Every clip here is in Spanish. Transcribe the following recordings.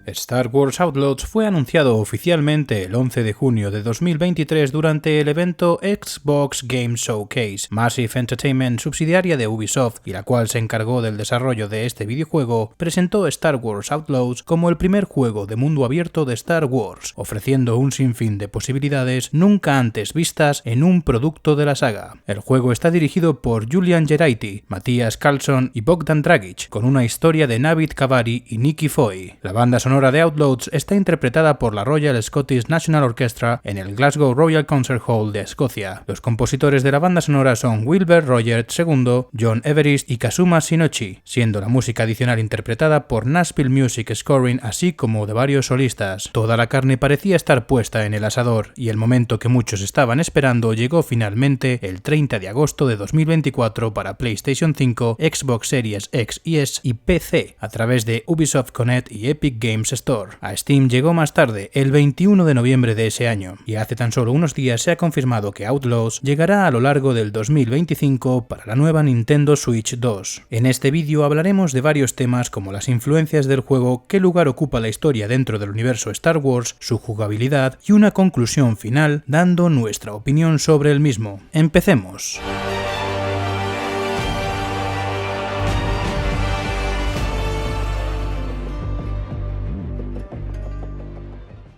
Star Wars Outlaws fue anunciado oficialmente el 11 de junio de 2023 durante el evento Xbox Game Showcase. Massive Entertainment, subsidiaria de Ubisoft y la cual se encargó del desarrollo de este videojuego, presentó Star Wars Outlaws como el primer juego de mundo abierto de Star Wars, ofreciendo un sinfín de posibilidades nunca antes vistas en un producto de la saga. El juego está dirigido por Julian Geraghty, Matthias Karlsson y Bogdan Dragic, con una historia de Navid Kavari y Nikki Foy. La banda sonora de Outlaws está interpretada por la Royal Scottish National Orchestra en el Glasgow Royal Concert Hall de Escocia. Los compositores de la banda sonora son Wilbur Rogers II, John Everest y Kazuma Shinichi, siendo la música adicional interpretada por Nashville Music Scoring, así como de varios solistas. Toda la carne parecía estar puesta en el asador, y el momento que muchos estaban esperando llegó finalmente el 30 de agosto de 2024 para PlayStation 5, Xbox Series X y S y PC, a través de Ubisoft Connect y Epic Games Store. A Steam llegó más tarde, el 21 de noviembre de ese año, y hace tan solo unos días se ha confirmado que Outlaws llegará a lo largo del 2025 para la nueva Nintendo Switch 2. En este vídeo hablaremos de varios temas como las influencias del juego, qué lugar ocupa la historia dentro del universo Star Wars, su jugabilidad y una conclusión final, dando nuestra opinión sobre el mismo. ¡Empecemos!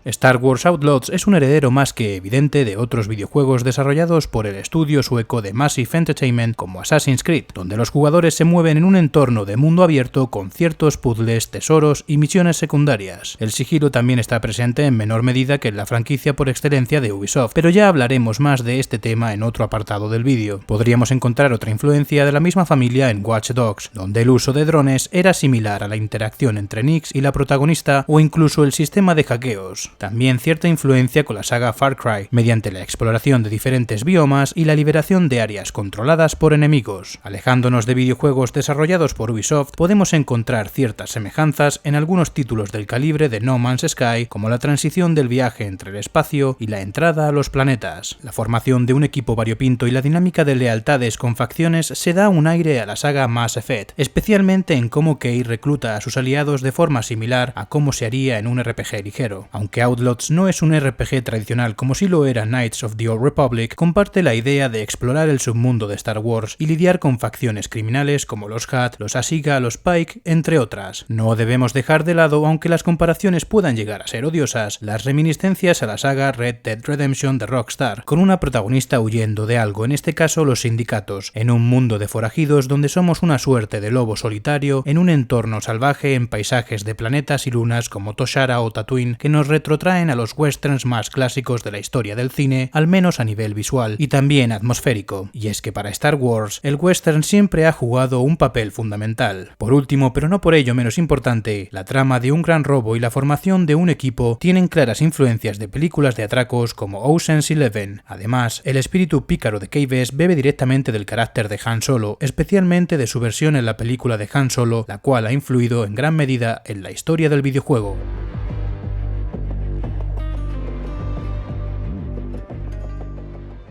Star Wars Outlaws es un heredero más que evidente de otros videojuegos desarrollados por el estudio sueco de Massive Entertainment como Assassin's Creed, donde los jugadores se mueven en un entorno de mundo abierto con ciertos puzzles, tesoros y misiones secundarias. El sigilo también está presente en menor medida que en la franquicia por excelencia de Ubisoft, pero ya hablaremos más de este tema en otro apartado del vídeo. Podríamos encontrar otra influencia de la misma familia en Watch Dogs, donde el uso de drones era similar a la interacción entre Nix y la protagonista o incluso el sistema de hackeos. También cierta influencia con la saga Far Cry, mediante la exploración de diferentes biomas y la liberación de áreas controladas por enemigos. Alejándonos de videojuegos desarrollados por Ubisoft, podemos encontrar ciertas semejanzas en algunos títulos del calibre de No Man's Sky, como la transición del viaje entre el espacio y la entrada a los planetas. La formación de un equipo variopinto y la dinámica de lealtades con facciones se da un aire a la saga Mass Effect, especialmente en cómo Kay recluta a sus aliados de forma similar a cómo se haría en un RPG ligero. Aunque Outlaws no es un RPG tradicional como si lo era Knights of the Old Republic, comparte la idea de explorar el submundo de Star Wars y lidiar con facciones criminales como los Hutt, los Asiga, los Pike, entre otras. No debemos dejar de lado, aunque las comparaciones puedan llegar a ser odiosas, las reminiscencias a la saga Red Dead Redemption de Rockstar, con una protagonista huyendo de algo, en este caso los sindicatos, en un mundo de forajidos donde somos una suerte de lobo solitario en un entorno salvaje en paisajes de planetas y lunas como Toshara o Tatooine, que nos retrotraen a los westerns más clásicos de la historia del cine, al menos a nivel visual y también atmosférico. Y es que para Star Wars, el western siempre ha jugado un papel fundamental. Por último, pero no por ello menos importante, la trama de un gran robo y la formación de un equipo tienen claras influencias de películas de atracos como Ocean's 11. Además, el espíritu pícaro de Kay-Bess bebe directamente del carácter de Han Solo, especialmente de su versión en la película de Han Solo, la cual ha influido en gran medida en la historia del videojuego.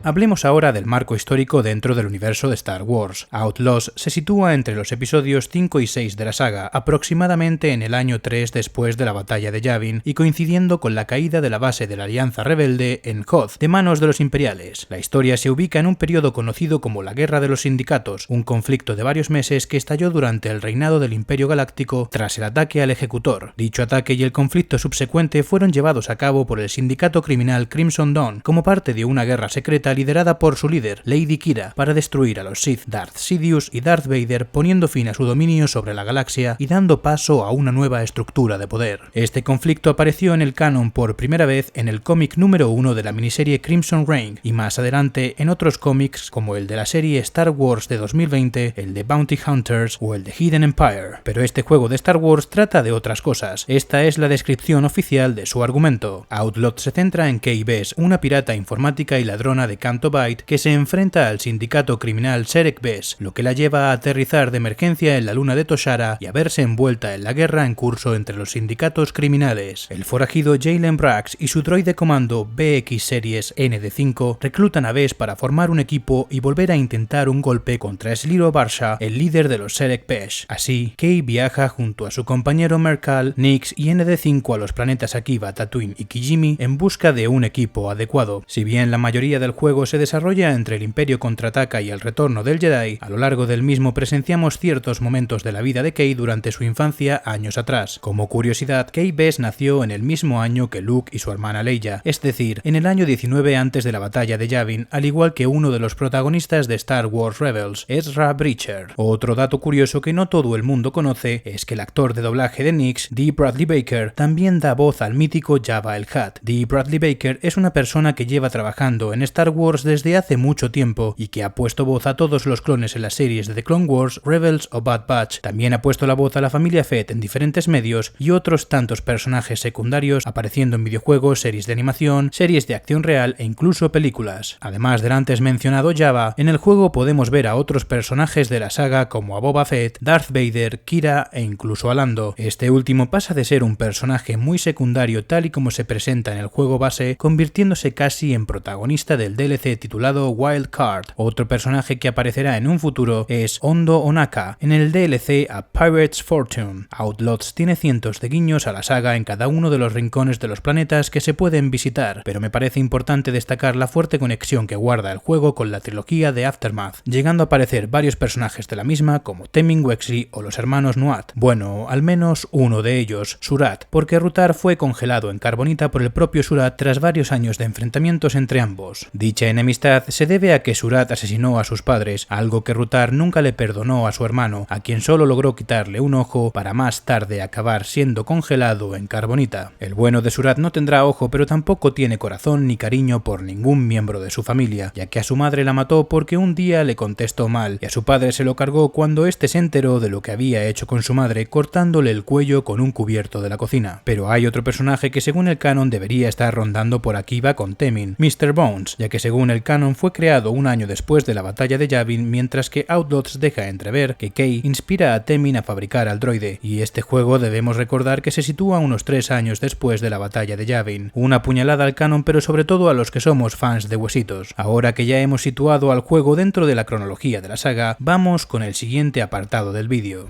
Hablemos ahora del marco histórico dentro del universo de Star Wars. Outlaws se sitúa entre los episodios 5 y 6 de la saga, aproximadamente en el año 3 después de la batalla de Yavin y coincidiendo con la caída de la base de la Alianza Rebelde en Hoth, de manos de los imperiales. La historia se ubica en un periodo conocido como la Guerra de los Sindicatos, un conflicto de varios meses que estalló durante el reinado del Imperio Galáctico tras el ataque al Ejecutor. Dicho ataque y el conflicto subsecuente fueron llevados a cabo por el sindicato criminal Crimson Dawn como parte de una guerra secreta liderada por su líder, Lady Qi'ra, para destruir a los Sith Darth Sidious y Darth Vader, poniendo fin a su dominio sobre la galaxia y dando paso a una nueva estructura de poder. Este conflicto apareció en el canon por primera vez en el cómic número 1 de la miniserie Crimson Reign y más adelante en otros cómics como el de la serie Star Wars de 2020, el de Bounty Hunters o el de Hidden Empire. Pero este juego de Star Wars trata de otras cosas. Esta es la descripción oficial de su argumento. Outlaws se centra en Kay-Bess, una pirata informática y ladrona de Canto Bight, que se enfrenta al sindicato criminal Serek Bes, lo que la lleva a aterrizar de emergencia en la luna de Toshara y a verse envuelta en la guerra en curso entre los sindicatos criminales. El forajido Jalen Brax y su droide comando BX Series ND5 reclutan a Bes para formar un equipo y volver a intentar un golpe contra Sliro Barsha, el líder de los Serek Bes. Así, Kay viaja junto a su compañero Merkal, Nix y ND5 a los planetas Akiva, Tatooine y Kijimi en busca de un equipo adecuado. Si bien la mayoría del juego se desarrolla entre el Imperio contraataca y el retorno del Jedi, a lo largo del mismo presenciamos ciertos momentos de la vida de Kay durante su infancia años atrás. Como curiosidad, Kay Bes nació en el mismo año que Luke y su hermana Leia, es decir, en el año 19 antes de la batalla de Yavin, al igual que uno de los protagonistas de Star Wars Rebels, Ezra Bridger. Otro dato curioso que no todo el mundo conoce es que el actor de doblaje de Nix, D. Bradley Baker, también da voz al mítico Jabba el Hutt. D. Bradley Baker es una persona que lleva trabajando en Star Wars desde hace mucho tiempo y que ha puesto voz a todos los clones en las series de The Clone Wars, Rebels o Bad Batch. También ha puesto la voz a la familia Fett en diferentes medios y otros tantos personajes secundarios apareciendo en videojuegos, series de animación, series de acción real e incluso películas. Además del antes mencionado Jabba, en el juego podemos ver a otros personajes de la saga como a Boba Fett, Darth Vader, Kira e incluso a Lando. Este último pasa de ser un personaje muy secundario tal y como se presenta en el juego base, convirtiéndose casi en protagonista del DLC titulado Wild Card. Otro personaje que aparecerá en un futuro es Hondo Onaka en el DLC A Pirate's Fortune. Outlaws tiene cientos de guiños a la saga en cada uno de los rincones de los planetas que se pueden visitar, pero me parece importante destacar la fuerte conexión que guarda el juego con la trilogía de Aftermath, llegando a aparecer varios personajes de la misma como Temmin Wexley o los hermanos Nuat. Bueno, al menos uno de ellos, Surat, porque Rutar fue congelado en carbonita por el propio Surat tras varios años de enfrentamientos entre ambos. Dicha enemistad se debe a que Surat asesinó a sus padres, algo que Rutar nunca le perdonó a su hermano, a quien solo logró quitarle un ojo para más tarde acabar siendo congelado en carbonita. El bueno de Surat no tendrá ojo, pero tampoco tiene corazón ni cariño por ningún miembro de su familia, ya que a su madre la mató porque un día le contestó mal y a su padre se lo cargó cuando éste se enteró de lo que había hecho con su madre cortándole el cuello con un cubierto de la cocina. Pero hay otro personaje que según el canon debería estar rondando por Akiva con Temmin, Mr. Bones, ya que según el canon fue creado un año después de la batalla de Yavin, mientras que Outlaws deja entrever que Kay inspira a Temmin a fabricar al droide, y este juego debemos recordar que se sitúa unos 3 años después de la batalla de Yavin. Una puñalada al canon, pero sobre todo a los que somos fans de huesitos. Ahora que ya hemos situado al juego dentro de la cronología de la saga, vamos con el siguiente apartado del vídeo.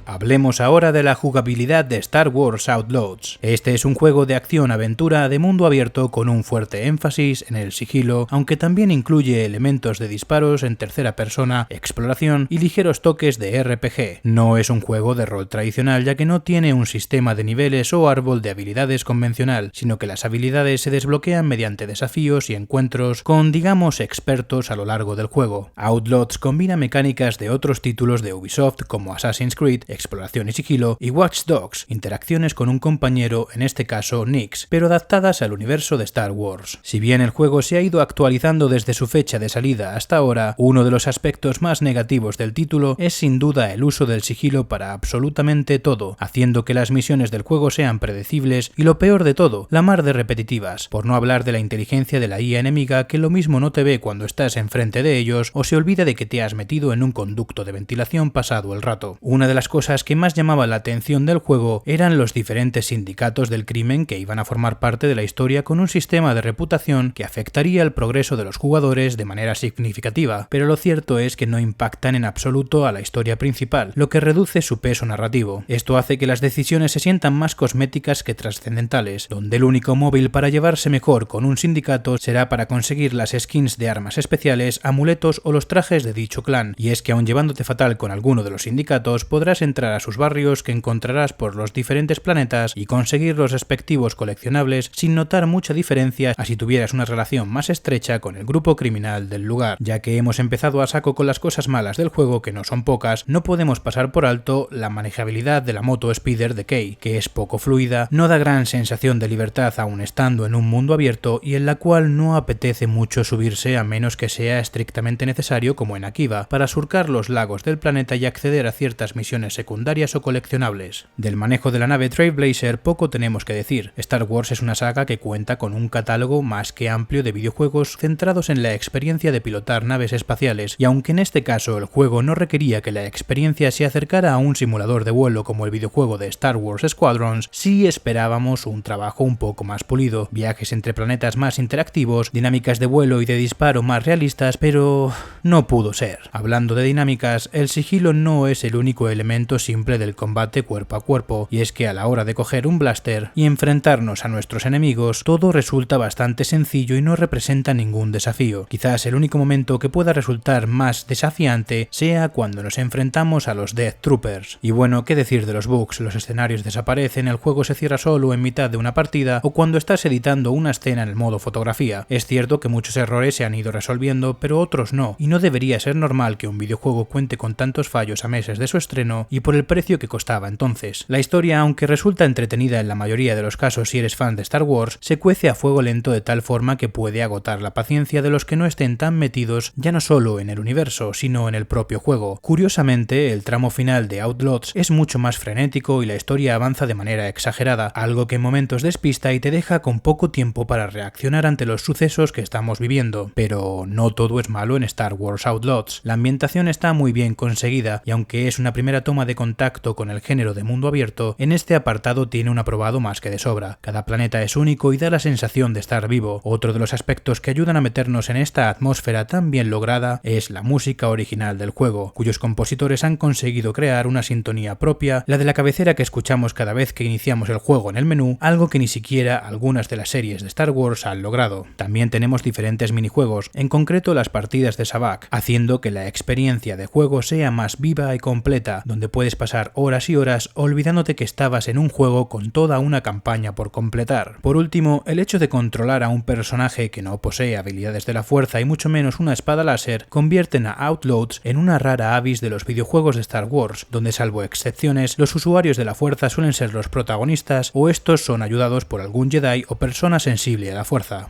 Hablemos ahora de la jugabilidad de Star Wars Outlaws. Este es un juego de acción-aventura de mundo abierto con un fuerte énfasis en el sigilo, aunque también incluye elementos de disparos en tercera persona, exploración y ligeros toques de RPG. No es un juego de rol tradicional, ya que no tiene un sistema de niveles o árbol de habilidades convencional, sino que las habilidades se desbloquean mediante desafíos y encuentros con, digamos, expertos a lo largo del juego. Outlaws combina mecánicas de otros títulos de Ubisoft como Assassin's Creed, exploración y sigilo, y Watch Dogs, interacciones con un compañero, en este caso Nix, pero adaptadas al universo de Star Wars. Si bien el juego se ha ido actualizando desde su fecha de salida hasta ahora, uno de los aspectos más negativos del título es sin duda el uso del sigilo para absolutamente todo, haciendo que las misiones del juego sean predecibles y, lo peor de todo, la mar de repetitivas, por no hablar de la inteligencia de la IA enemiga, que lo mismo no te ve cuando estás enfrente de ellos o se olvida de que te has metido en un conducto de ventilación pasado el rato. Una de las cosas que más llamaba la atención del juego eran los diferentes sindicatos del crimen que iban a formar parte de la historia, con un sistema de reputación que afectaría el progreso de los jugadores de manera significativa, pero lo cierto es que no impactan en absoluto a la historia principal, lo que reduce su peso narrativo. Esto hace que las decisiones se sientan más cosméticas que trascendentales, donde el único móvil para llevarse mejor con un sindicato será para conseguir las skins de armas especiales, amuletos o los trajes de dicho clan, y es que aun llevándote fatal con alguno de los sindicatos podrás entrar a sus barrios que encontrarás por los diferentes planetas y conseguir los respectivos coleccionables sin notar mucha diferencia a si tuvieras una relación más estrecha con el grupo criminal del lugar. Ya que hemos empezado a saco con las cosas malas del juego, que no son pocas, no podemos pasar por alto la manejabilidad de la moto Speeder de Kay, que es poco fluida, no da gran sensación de libertad aun estando en un mundo abierto y en la cual no apetece mucho subirse a menos que sea estrictamente necesario, como en Akiva, para surcar los lagos del planeta y acceder a ciertas misiones secundarias secundarias o coleccionables. Del manejo de la nave Trailblazer poco tenemos que decir. Star Wars es una saga que cuenta con un catálogo más que amplio de videojuegos centrados en la experiencia de pilotar naves espaciales, y aunque en este caso el juego no requería que la experiencia se acercara a un simulador de vuelo como el videojuego de Star Wars Squadrons, sí esperábamos un trabajo un poco más pulido, viajes entre planetas más interactivos, dinámicas de vuelo y de disparo más realistas, pero no pudo ser. Hablando de dinámicas, el sigilo no es el único elemento simple del combate cuerpo a cuerpo, y es que a la hora de coger un blaster y enfrentarnos a nuestros enemigos, todo resulta bastante sencillo y no representa ningún desafío. Quizás el único momento que pueda resultar más desafiante sea cuando nos enfrentamos a los Death Troopers. Y bueno, qué decir de los bugs, los escenarios desaparecen, el juego se cierra solo en mitad de una partida o cuando estás editando una escena en el modo fotografía. Es cierto que muchos errores se han ido resolviendo, pero otros no, y no debería ser normal que un videojuego cuente con tantos fallos a meses de su estreno y por el precio que costaba entonces. La historia, aunque resulta entretenida en la mayoría de los casos si eres fan de Star Wars, se cuece a fuego lento de tal forma que puede agotar la paciencia de los que no estén tan metidos ya no solo en el universo, sino en el propio juego. Curiosamente, el tramo final de Outlaws es mucho más frenético y la historia avanza de manera exagerada, algo que en momentos despista y te deja con poco tiempo para reaccionar ante los sucesos que estamos viviendo. Pero no todo es malo en Star Wars Outlaws. La ambientación está muy bien conseguida y aunque es una primera toma de contacto con el género de mundo abierto, en este apartado tiene un aprobado más que de sobra. Cada planeta es único y da la sensación de estar vivo. Otro de los aspectos que ayudan a meternos en esta atmósfera tan bien lograda es la música original del juego, cuyos compositores han conseguido crear una sintonía propia, la de la cabecera que escuchamos cada vez que iniciamos el juego en el menú, algo que ni siquiera algunas de las series de Star Wars han logrado. También tenemos diferentes minijuegos, en concreto las partidas de Sabacc, haciendo que la experiencia de juego sea más viva y completa, donde puedes pasar horas y horas olvidándote que estabas en un juego con toda una campaña por completar. Por último, el hecho de controlar a un personaje que no posee habilidades de la fuerza y mucho menos una espada láser convierten a Outlaws en una rara avis de los videojuegos de Star Wars, donde salvo excepciones, los usuarios de la fuerza suelen ser los protagonistas o estos son ayudados por algún Jedi o persona sensible a la fuerza.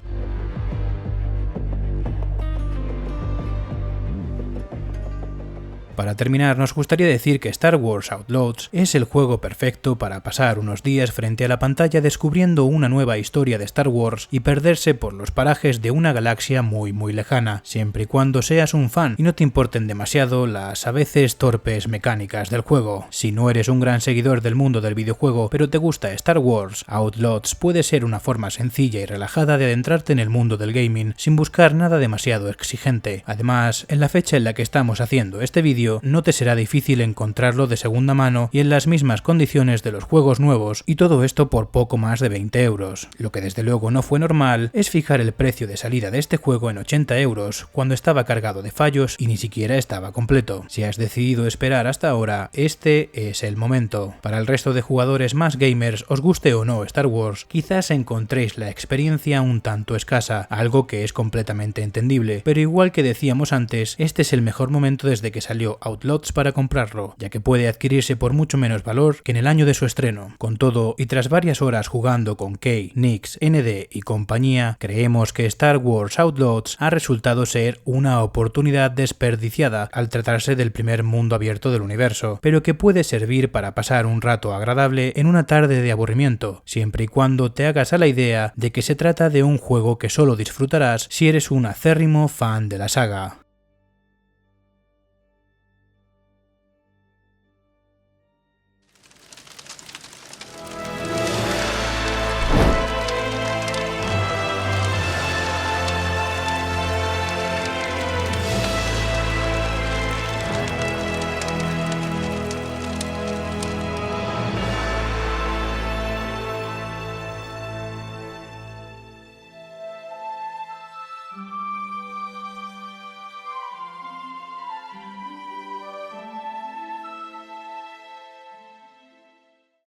Para terminar, nos gustaría decir que Star Wars Outlaws es el juego perfecto para pasar unos días frente a la pantalla descubriendo una nueva historia de Star Wars y perderse por los parajes de una galaxia muy lejana, siempre y cuando seas un fan y no te importen demasiado las a veces torpes mecánicas del juego. Si no eres un gran seguidor del mundo del videojuego, pero te gusta Star Wars, Outlaws puede ser una forma sencilla y relajada de adentrarte en el mundo del gaming sin buscar nada demasiado exigente. Además, en la fecha en la que estamos haciendo este vídeo, no te será difícil encontrarlo de segunda mano y en las mismas condiciones de los juegos nuevos, y todo esto por poco más de 20 euros. Lo que desde luego no fue normal es fijar el precio de salida de este juego en 80 euros cuando estaba cargado de fallos y ni siquiera estaba completo. Si has decidido esperar hasta ahora, este es el momento. Para el resto de jugadores más gamers, os guste o no Star Wars, quizás encontréis la experiencia un tanto escasa, algo que es completamente entendible, pero igual que decíamos antes, este es el mejor momento desde que salió Outlaws para comprarlo, ya que puede adquirirse por mucho menos valor que en el año de su estreno. Con todo, y tras varias horas jugando con Kay, Nix, ND y compañía, creemos que Star Wars Outlaws ha resultado ser una oportunidad desperdiciada al tratarse del primer mundo abierto del universo, pero que puede servir para pasar un rato agradable en una tarde de aburrimiento, siempre y cuando te hagas a la idea de que se trata de un juego que solo disfrutarás si eres un acérrimo fan de la saga.